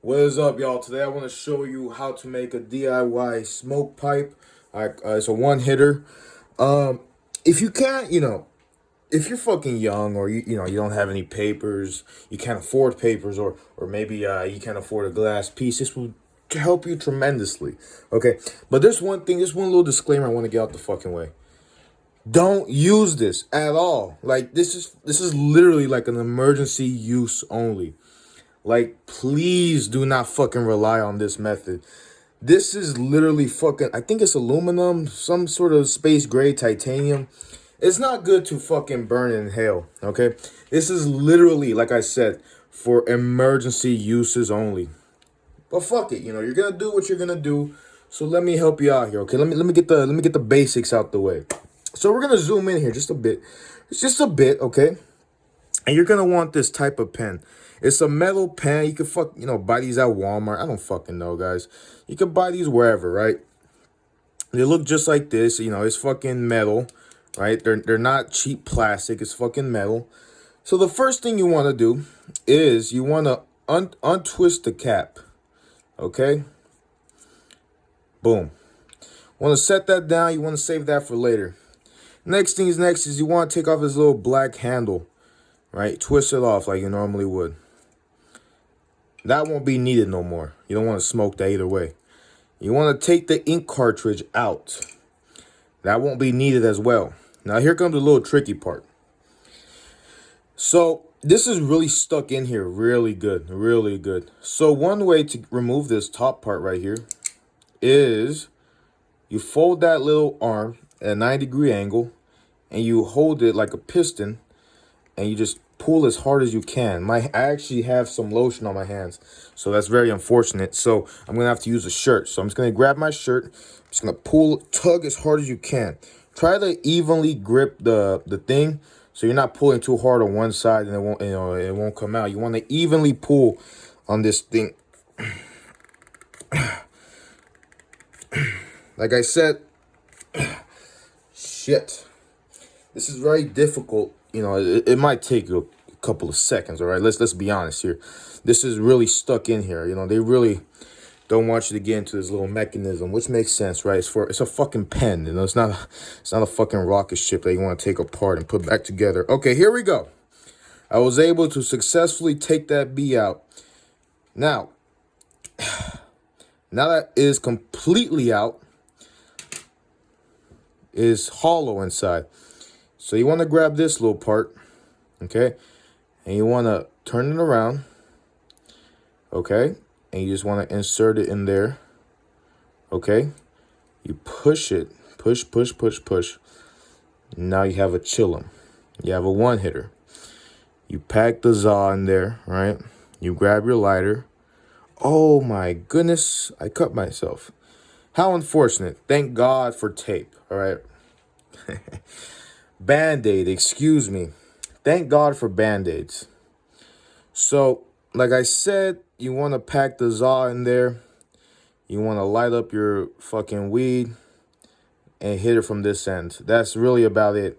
What is up, y'all? Today I want to show you how to make a DIY smoke pipe. It's a one hitter. Um, if you can't, if you're fucking young or you don't have any papers, you can't afford papers, or maybe you can't afford a glass piece, this will help you tremendously. Okay, but there's one little disclaimer I want to get out the fucking way. Don't use this at all. Like this is literally like an emergency use only. Like, please do not fucking rely on this method. This is literally fucking, I think it's aluminum, some sort of space gray titanium. It's not good to fucking burn in hell, okay? This is literally, like I said, for emergency uses only. But fuck it, you're gonna do what you're gonna do. So let me help you out here, okay? Let me get the basics out the way. So we're gonna zoom in here just a bit. It's just a bit, okay? And you're gonna want this type of pen. It's a metal pen. You can buy these at Walmart. I don't fucking know, guys. You can buy these wherever, right? They look just like this. It's fucking metal, right? They're not cheap plastic. It's fucking metal. So the first thing you want to do is you want to untwist the cap. Okay? Boom. Want to set that down. You want to save that for later. Next is you want to take off this little black handle, right? Twist it off like you normally would. That won't be needed no more. You don't want to smoke that either way. You want to take the ink cartridge out. That won't be needed as well. Now here comes the little tricky part. So this is really stuck in here really good, really good. So one way to remove this top part right here is you fold that little arm at a 90-degree angle and you hold it like a piston and you just pull as hard as you can. I actually have some lotion on my hands, so that's very unfortunate. So I'm gonna have to use a shirt. So I'm just gonna grab my shirt. I'm just gonna tug as hard as you can. Try to evenly grip the thing, so you're not pulling too hard on one side and it won't come out. You want to evenly pull on this thing. Like I said, shit. This is very difficult. It might take a couple of seconds, all right? Let's be honest here. This is really stuck in here. They really don't want you to get into this little mechanism, which makes sense, right? It's a fucking pen. It's not a fucking rocket ship that you want to take apart and put back together. Okay, here we go. I was able to successfully take that bee out. Now that it is completely out, it is hollow inside. So you want to grab this little part, okay? And you want to turn it around, okay? And you just want to insert it in there, okay? You push it, push. Now you have a chillum. You have a one hitter. You pack the Zaw in there, right? You grab your lighter. Oh my goodness, I cut myself. How unfortunate. Thank God for tape, all right? Band-Aid, excuse me. Thank God for Band-Aids. So, like I said, you want to pack the Zaw in there. You want to light up your fucking weed and hit it from this end. That's really about it.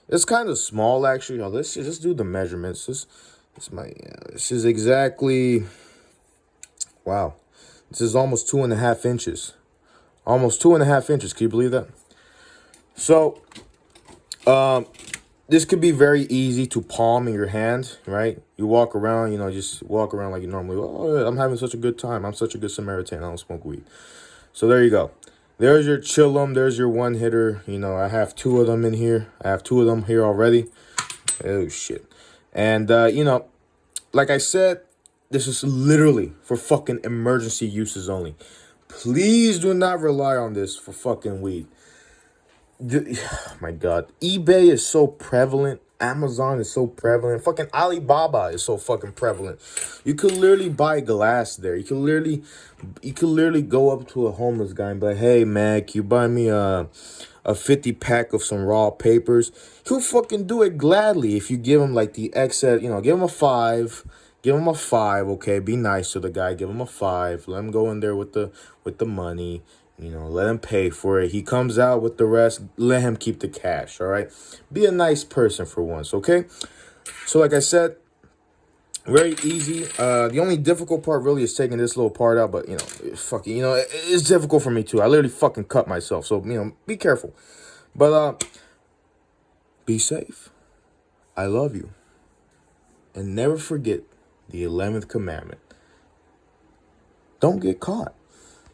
It's kind of small, actually. Let's do the measurements. This is exactly, wow. This is almost 2.5 inches. Almost 2.5 inches. Can you believe that? So, this could be very easy to palm in your hand, right? You walk around, just walk around like you normally. Oh, I'm having such a good time. I'm such a good Samaritan. I don't smoke weed. So there you go. There's your chillum. There's your one hitter. I have two of them in here. I have two of them here already. Oh, shit. And, like I said, this is literally for fucking emergency uses only. Please do not rely on this for fucking weed. Oh my God, eBay is so prevalent. Amazon is so prevalent. Fucking Alibaba is so fucking prevalent. You could literally buy glass there. You could literally go up to a homeless guy and be like, "Hey man, can you buy me a 50 pack of some raw papers?" He'll fucking do it gladly if you give him like the excess. Give him a 5. Give him a 5. Okay, be nice to the guy. Give him a 5. Let him go in there with the money. Let him pay for it. He comes out with the rest. Let him keep the cash, all right? Be a nice person for once, okay? So like I said, Very easy. The only difficult part really is taking this little part out, but fucking, it's difficult for me too. I literally fucking cut myself, so be careful. But be safe. I love you, and never forget the 11th commandment. Don't get caught.